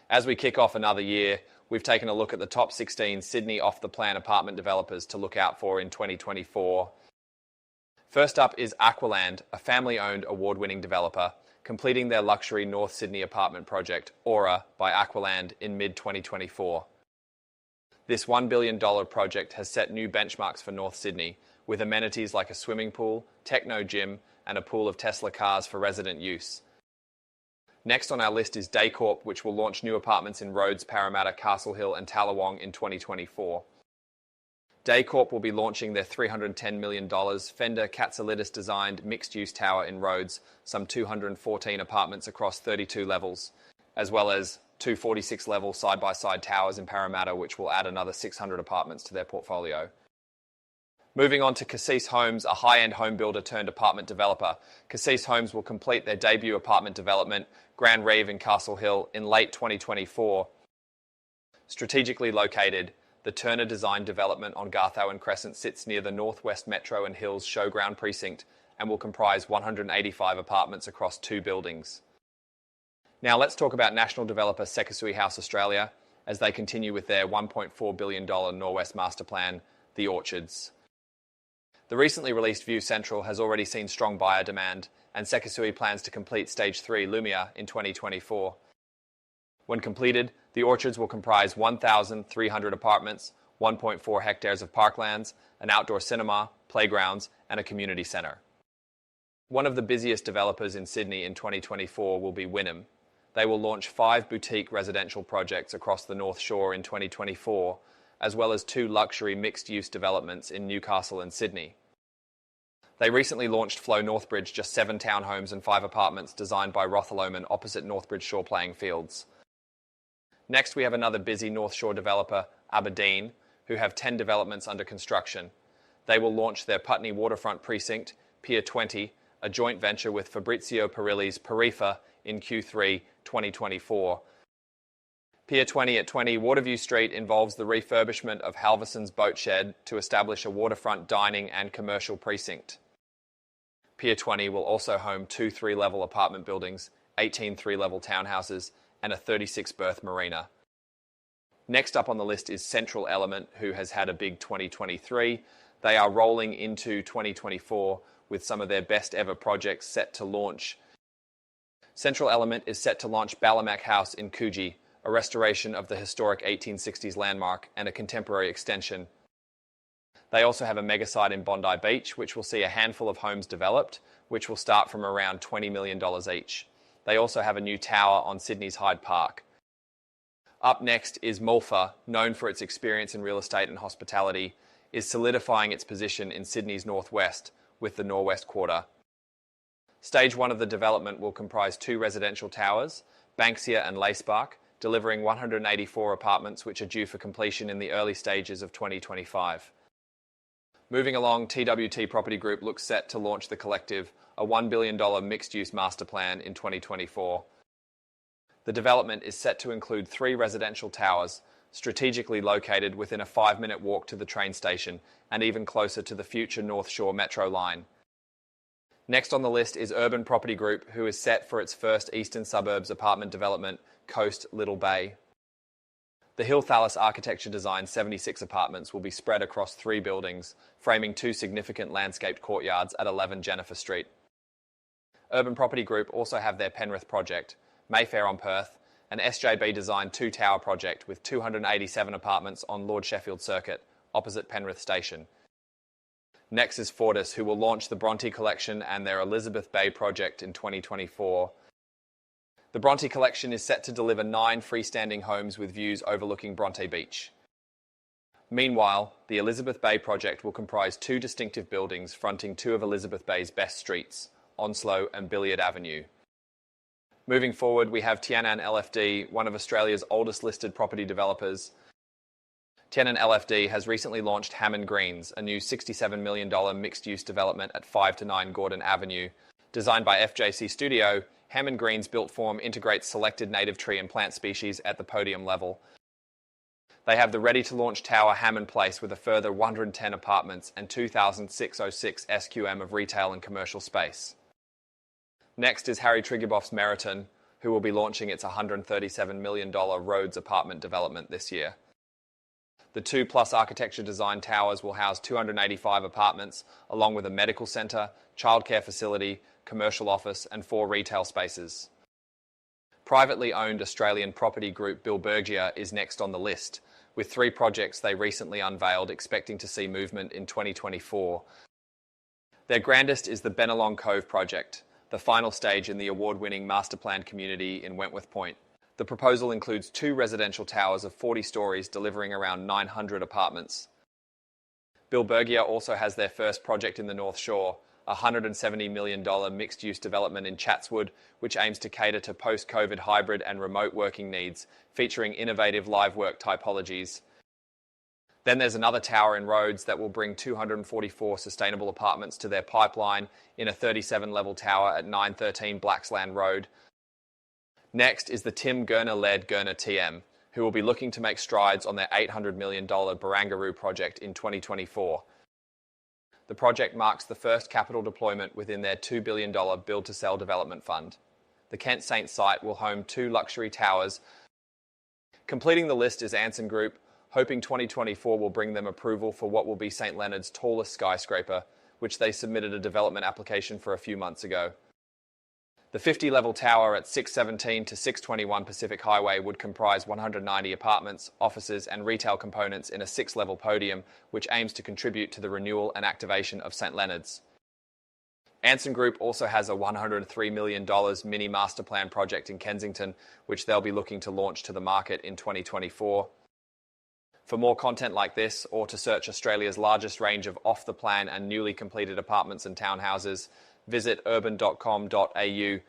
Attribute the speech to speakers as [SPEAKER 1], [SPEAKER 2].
[SPEAKER 1] As we kick off another year, we've taken a look at the top 16 Sydney off-the-plan apartment developers to look out for in 2024. First up is Aqualand, a family-owned award-winning developer, completing their luxury North Sydney apartment project, Aura, by Aqualand in mid-2024. This $1 billion project has set new benchmarks for North Sydney, with amenities like a swimming pool, techno gym, and a pool of Tesla cars for resident use. Next on our list is Corp, which will launch new apartments in Rhodes, Parramatta, Castle Hill and Tallawong in 2024. Corp will be launching their $310 million Fender Katsoulitis designed mixed-use tower in Rhodes, some 214 apartments across 32 levels, as well as two 46-level side-by-side towers in Parramatta, which will add another 600 apartments to their portfolio. Moving on to Cassis Homes, a high-end home builder turned apartment developer. Cassis Homes will complete their debut apartment development, Grand Reeve in Castle Hill, in late 2024. Strategically located, the Turner Design development on Garthow and Crescent sits near the Northwest Metro and Hills Showground precinct and will comprise 185 apartments across 2 buildings. Now let's talk about national developer Seu House Australia as they continue with their $1.4 billion Norwest Master Plan, The Orchards. The recently released View Central has already seen strong buyer demand, and Sekisui plans to complete Stage 3 Lumia in 2024. When completed, the Orchards will comprise 1,300 apartments, 1.4 hectares of parklands, an outdoor cinema, playgrounds, and a community centre. One of the busiest developers in Sydney in 2024 will be Winam. They will launch 5 boutique residential projects across the North Shore in 2024, as well as 2 luxury mixed-use developments in Newcastle and Sydney. They recently launched Flow Northbridge, just 7 townhomes and 5 apartments designed by Rothelloman opposite Northbridge Shore playing fields. Next, we have another busy North Shore developer, Abedine, who have 10 developments under construction. They will launch their Putney waterfront precinct, Pier 20, a joint venture with Fabrizio Perilli's Perifa in Q3 2024. Pier 20 at 20 Waterview Street involves the refurbishment of Halverson's boat shed to establish a waterfront dining and commercial precinct. Pier 20 will also home 2 3-level apartment buildings, 18 3-level townhouses, and a 36-berth marina. Next up on the list is Central Element, who has had a big 2023. They are rolling into 2024 with some of their best ever projects set to launch. Central Element is set to launch Balamak House in Coogee, a restoration of the historic 1860s landmark and a contemporary extension. They also have a mega site in Bondi Beach, which will see a handful of homes developed, which will start from around $20 million each. They also have a new tower on Sydney's Hyde Park. Up next is Mulfa, known for its experience in real estate and hospitality, is solidifying its position in Sydney's northwest with the Norwest Quarter. Stage 1 of the development will comprise 2 residential towers, Banksia and Lacebark, delivering 184 apartments which are due for completion in the early stages of 2025. Moving along, TWT Property Group looks set to launch The Collective, a $1 billion mixed-use master plan in 2024. The development is set to include 3 residential towers, strategically located within a 5-minute walk to the train station and even closer to the future North Shore Metro line. Next on the list is Urban Property Group, who is set for its first eastern suburbs apartment development, Coast Little Bay. The Hill Thallis architecture designed 76 apartments will be spread across 3 buildings, framing 2 significant landscaped courtyards at 11 Jennifer Street. Urban Property Group also have their Penrith project, Mayfair on Perth, an SJB designed 2-tower project with 287 apartments on Lord Sheffield Circuit, opposite Penrith Station. Next is Foris, who will launch the Bronte Collection and their Elizabeth Bay project in 2024. The Bronte Collection is set to deliver 9 freestanding homes with views overlooking Bronte Beach. Meanwhile, the Elizabeth Bay project will comprise 2 distinctive buildings fronting 2 of Elizabeth Bay's best streets, Onslow and Billiard Avenue. Moving forward, we have Tianan and LFD, one of Australia's oldest listed property developers. Tianan and LFD has recently launched Hammond Greens, a new $67 million mixed-use development at 5-9 Gordon Avenue. Designed by FJC Studio, Hammond Greens built form integrates selected native tree and plant species at the podium level. They have the ready-to-launch tower Hammond Place with a further 110 apartments and 2,606 SQM of retail and commercial space. Next is Harry Triguboff's Meriton, who who will be launching its $137 million Rhodes apartment development this year. The 2+ architecture design towers will house 285 apartments, along with a medical centre, childcare facility, commercial office and 4 retail spaces. Privately owned Australian property group Billbergia is next on the list, with 3 projects they recently unveiled expecting to see movement in 2024. Their grandest is the Bennelong Cove project, the final stage in the award-winning master-planned community in Wentworth Point. The proposal includes 2 residential towers of 40 stories delivering around 900 apartments. Billbergia also has their first project in the North Shore, a $170 million mixed-use development in Chatswood, which aims to cater to post-COVID hybrid and remote working needs, featuring innovative live work typologies. Then there's another tower in Rhodes that will bring 244 sustainable apartments to their pipeline in a 37-level tower at 913 Blacksland Road. Next is the Tim Gurner-led Gurner TM, who will be looking to make strides on their $800 million Barangaroo project in 2024. The project marks the first capital deployment within their $2 billion build-to-sell development fund. The Kent Saint site will home 2 luxury towers. Completing the list is Ansen Group, hoping 2024 will bring them approval for what will be St Leonard's tallest skyscraper, which they submitted a development application for a few months ago. The 50-level tower at 617 to 621 Pacific Highway would comprise 190 apartments, offices and retail components in a 6-level podium, which aims to contribute to the renewal and activation of St Leonard's. Ansen Group also has a $103 million mini master plan project in Kensington, which they'll be looking to launch to the market in 2024. For more content like this, or to search Australia's largest range of off-the-plan and newly completed apartments and townhouses, visit urban.com.au.